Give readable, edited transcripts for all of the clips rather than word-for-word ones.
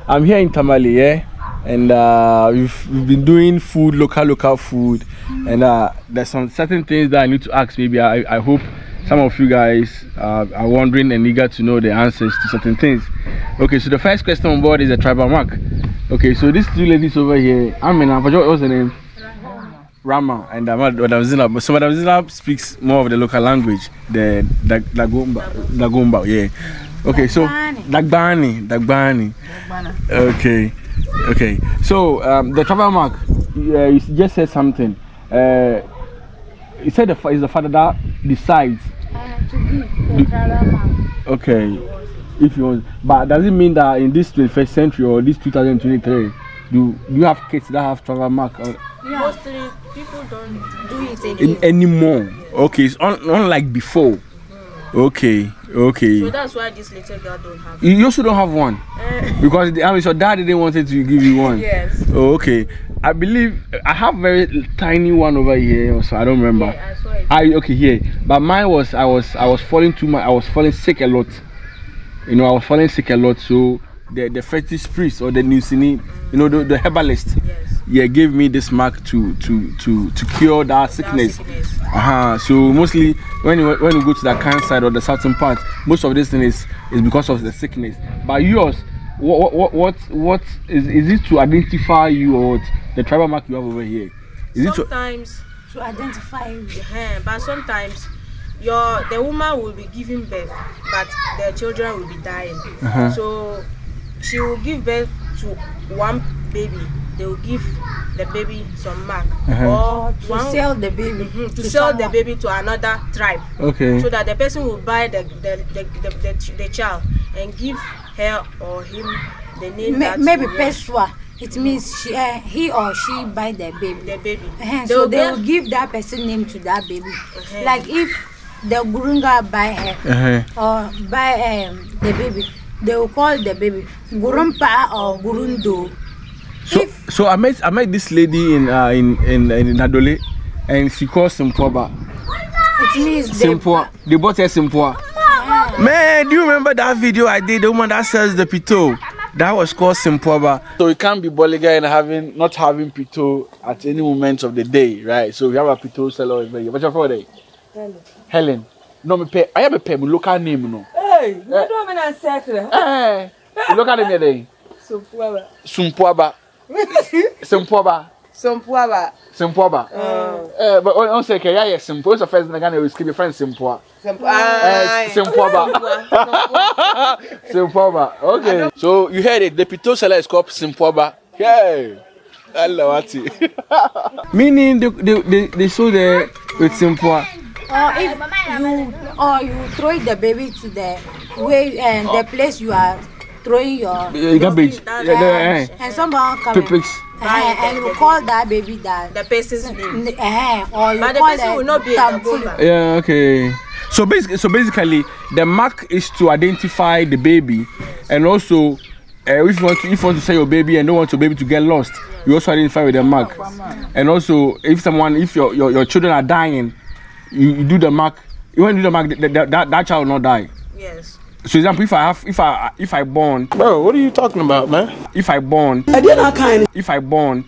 I'm here in Tamale, yeah, and we've been doing food, local food, and there's some certain things that I need to ask. Maybe I hope some of you guys are wondering and eager to know the answers to certain things. Okay, so the first question on board is a tribal mark. Okay, so these two ladies over here, what's the name? Rama and Madam Zina. So Madam Zina speaks more of the local language, the Dagomba, yeah. Okay, so Dagbani. Okay. So the tribal mark, you just said something. You said it's the father that decides to give the tribal mark. Okay, if you want, but does it mean that in this 21st century or this 2023, do you have kids that have tribal mark? Mostly people don't do it anymore. Okay, it's unlike before. Okay. So that's why this little girl don't have. You also don't have one because your dad didn't want to give you one. Yes. Oh, okay. I believe I have very tiny one over here, so I don't remember. Yeah, I saw it. Okay, here, but mine was I was falling too much. I was falling sick a lot. I was falling sick a lot. So the fetish priest or the Nusini, the herbalist, yes, gave me this mark to cure that sickness. So mostly when you go to the Kan side or the southern part, most of this thing is because of the sickness. But yours, what is it to identify you or the tribal mark you have over here? Sometimes to identify you, but sometimes the woman will be giving birth, but the children will be dying. So she will give birth to one baby. They will give the baby some mark, or to sell the baby to sell the baby to another tribe. Okay. So that the person will buy the child and give her or him the name. Maybe Peswa. It means he or she buy the baby. So they will give that person name to that baby. Like if the Gurunga buy her or buy the baby, they will call the baby Gurumpa or Gurundo. So I met this lady in Nadole, and she calls Simpoba. It means Simpoa. They bought her Simpoa. Man, do you remember that video I did? The woman that sells the pito. That was called Simpoba. So you can't be Boliga and not having pito at any moment of the day, right? So we have a pito seller. What's your name? Helen. No, I have a pay. Local name, no. Hey, you don't mean I said that. Hey, look at me. Sumpoaba. But on say yeah, simple. So first Ghana will skip your friend Simpoa. Simpoaba. Okay. So you heard it. The pito seller is called Simpoaba. Yeah. Hello, Ati. Meaning they sold it with Simpoa. Or you throw the baby to the way and the place you are throwing your garbage. And someone comes and you call that baby the person's name. Or you but call the person will not be a yeah, okay. So basically the mark is to identify the baby, and also if you want to sell your baby and don't want your baby to get lost, you also identify with the mark. And also if your children are dying, you do the mark. You want to do the mark, that child will not die. Yes. So example, if I born, bro, what are you talking about, man? If I born, if I born,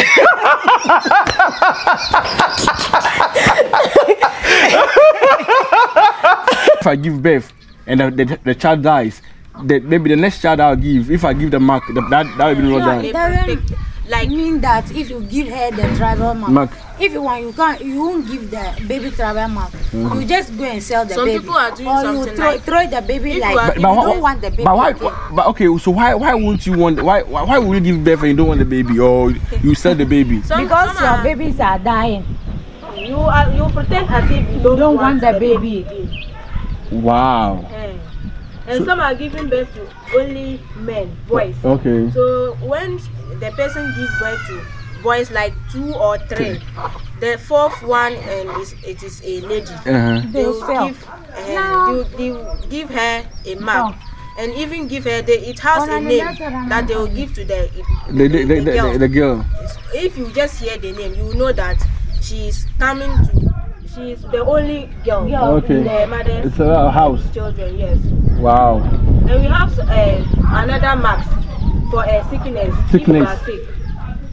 if I give birth and the child dies, maybe the next child I'll give, if I give the mark, that will be not done. Like mean that if you give her the tribal mark, if you want, you won't give the baby tribal mark. You just go and sell the baby. Some people are doing something like throw the baby like you don't want the baby. But okay, so why won't you want? Why would you give birth and you don't want the baby, or you sell the baby? Because your babies are dying. You pretend as if you don't want the baby. Wow. And some are giving birth to only men, boys. Okay. So when the person gives birth to boys like 2 or 3, the fourth one it is a lady. They will give her a mark, and even give her it has a name that they will give to the girl. If you just hear the name, you know that she's the only girl in the mother's it's a house. Children, yes. Wow. And we have another mark for a sickness. If you are sick.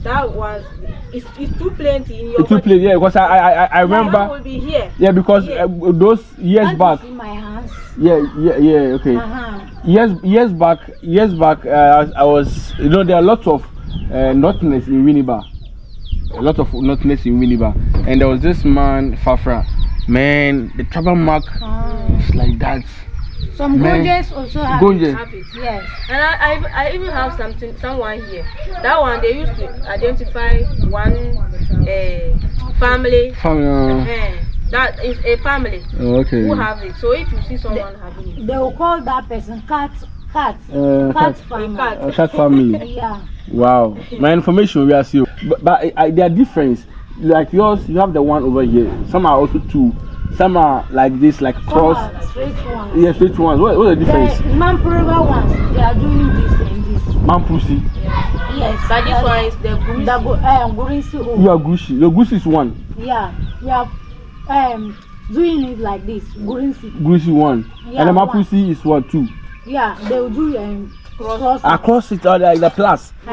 That was it's too plenty in your. It's too plenty, yeah. Because I remember. That will be here. Yeah, because those years back. In my hands. Yeah. Okay. Years back. I was, there are lots of nothingness in Winneba. A lot of nothingness in Winneba, and there was this man Fafra. Man, the travel mark is like that. Some Gonjes also have it. Yes. And I even have someone here. That one they used to identify one family. That is a family who have it. So if you see someone having it, they will call that person cat family. Cat family. Yeah. Wow. My information we are seeing, but there are difference. Like yours, you have the one over here. Some are also two. Some are like this, like cross. Straight ones. Yeah, straight ones. What's the difference? The Mampurga ones, they are doing this and this. Mampusi. Yes. But this one is the Gurisi. You are Gushi. Your Gushi is one. Yeah. Doing it like this. Gurisi one. Yeah, and the Mampusi is one too. Yeah, they will do cross. Across it, like the plus. So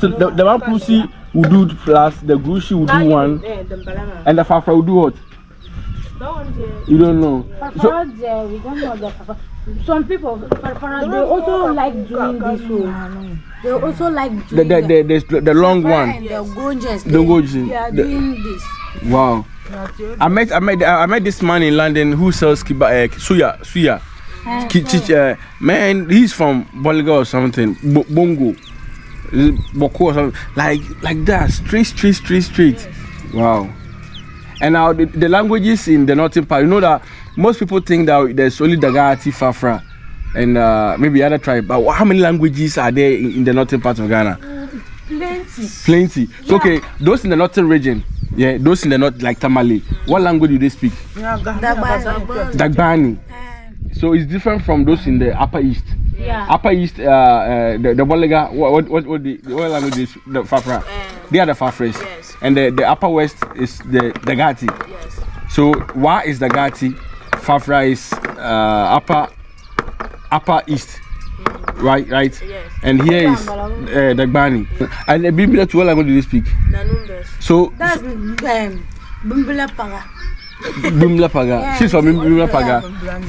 the Mampusi will do plus, the Gushi will do one, and the Fafra will do what? You don't know. We don't know the Fafra. Some people, they also like doing this one. They also like doing the long one. The Gonjes. They are doing this. Wow. I met this man in London who sells suya. Man, he's from Bolga or something. Bongo. Boko or something. Like that. Straight. Wow. And now the languages in the northern part, you know that most people think that there's only Dagati, Fafra, and maybe other tribe. But how many languages are there in the northern part of Ghana? Plenty. Yeah. So, okay, those in the northern region, those in the north, like Tamale, what language do they speak? Dagbani. So it's different from those in the upper east. Yeah. Upper east, the Bolega, what language is the Fafra? They are the Fafras. Yes. And the upper west is the Gati. Yes. So why is the Gati? Fafra is upper east. Right. Yes. And here is the Gbani. And the Bimbila, what language do they speak? Nanumbers. So that's Bimbila Paga. Bimbila Paga. Yeah, she's from Bimbila Paga.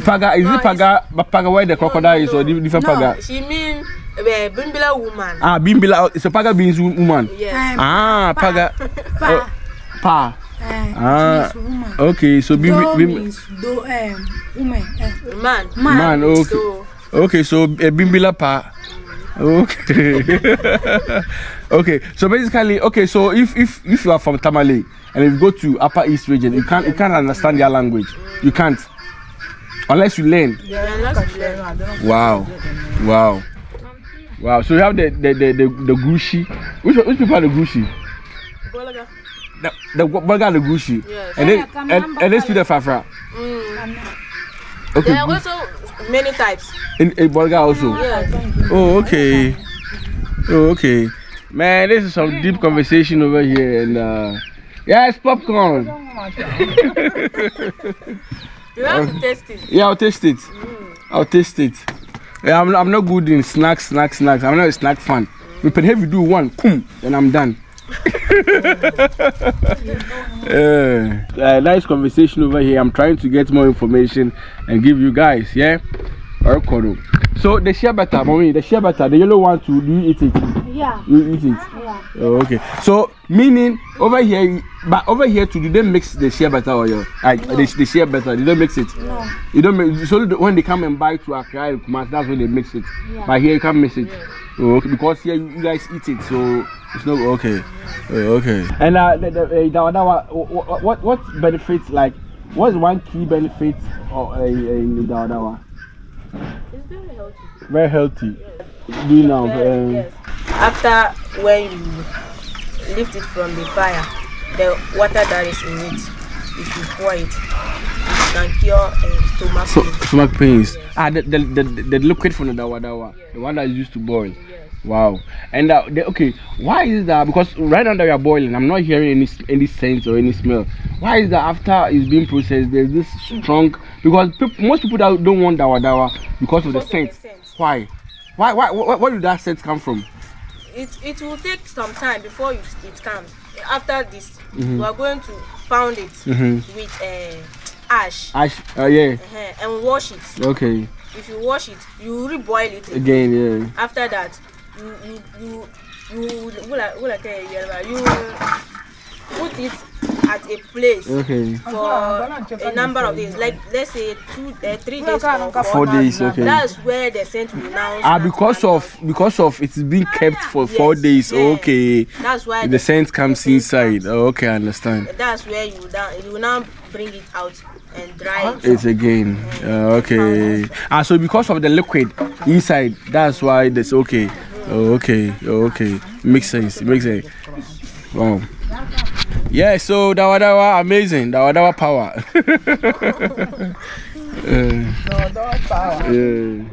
Paga, is it Paga? But Paga where the crocodile is or different Paga? She means Bimbila woman. Bimbila. So Paga means woman. Yes. Paga. Pa. Okay. So Bimbila means woman. Man. Okay. Okay. So Bimbila Pa. Okay. Okay. So basically, okay. So if you are from Tamale and if you go to Upper East region, you can't understand their language. You can't unless you learn. Wow. So you have the Gushi. Which people are the Gushi? The Bolga the Gushi. Yes. And they speak the Fafra. Okay. There are also many types. In Bolga also. Yes. Oh, okay. Man, this is some deep conversation over here, and it's popcorn. You have to taste it. Yeah, I'll taste it. Yeah, I'm not good in snacks. I'm not a snack fan. If you do one, then I'm done. Nice conversation over here. I'm trying to get more information and give you guys. So the shea butter, mommy, the yellow one, do you eat it? Yeah. You eat it? Yeah. Oh, okay. So meaning over here do they mix the shea butter or the shea butter? They don't mix it. No. You don't mix. So when they come and buy to Accra and Kumasi, that's when they mix it. Yeah. But here you can't mix it. Yeah. Oh, okay. Because here you guys eat it, so it's not okay. Okay. And Dawadawa, what benefits, like what's one key benefit in Dawadawa? It's very healthy. Very healthy. Yes. Do you know? Yes. After when you lift it from the fire, the water that is in it, if you pour it, can cure stomach pains. Yes. The liquid from the Dawadawa, yes. The one that is used to boil. Yes. Wow. And okay, why is that? Because right now that we are boiling, I'm not hearing any scent or any smell. Why is that after it's being processed, there's this strong? Because most people that don't want Dawadawa because of the scent. Why? Where did that scent come from? It will take some time before it comes. After this, we are going to pound it with ash. Ash, yeah. And wash it. Okay. If you wash it, you reboil it again. Yeah. After that, you put it at a place for a number of days, like let's say 3 days or 4 days. Okay. That's where the scent will now because of it's being kept for 4 days. Okay. That's why the scent comes inside. Oh, okay, I understand. That's where you will now bring it out and dry it again. Okay. So because of the liquid inside, that's why that's okay. Okay. Makes sense. Wow. Yeah, so Dawadawa, amazing. Dawadawa power. Dawadawa power. Yeah.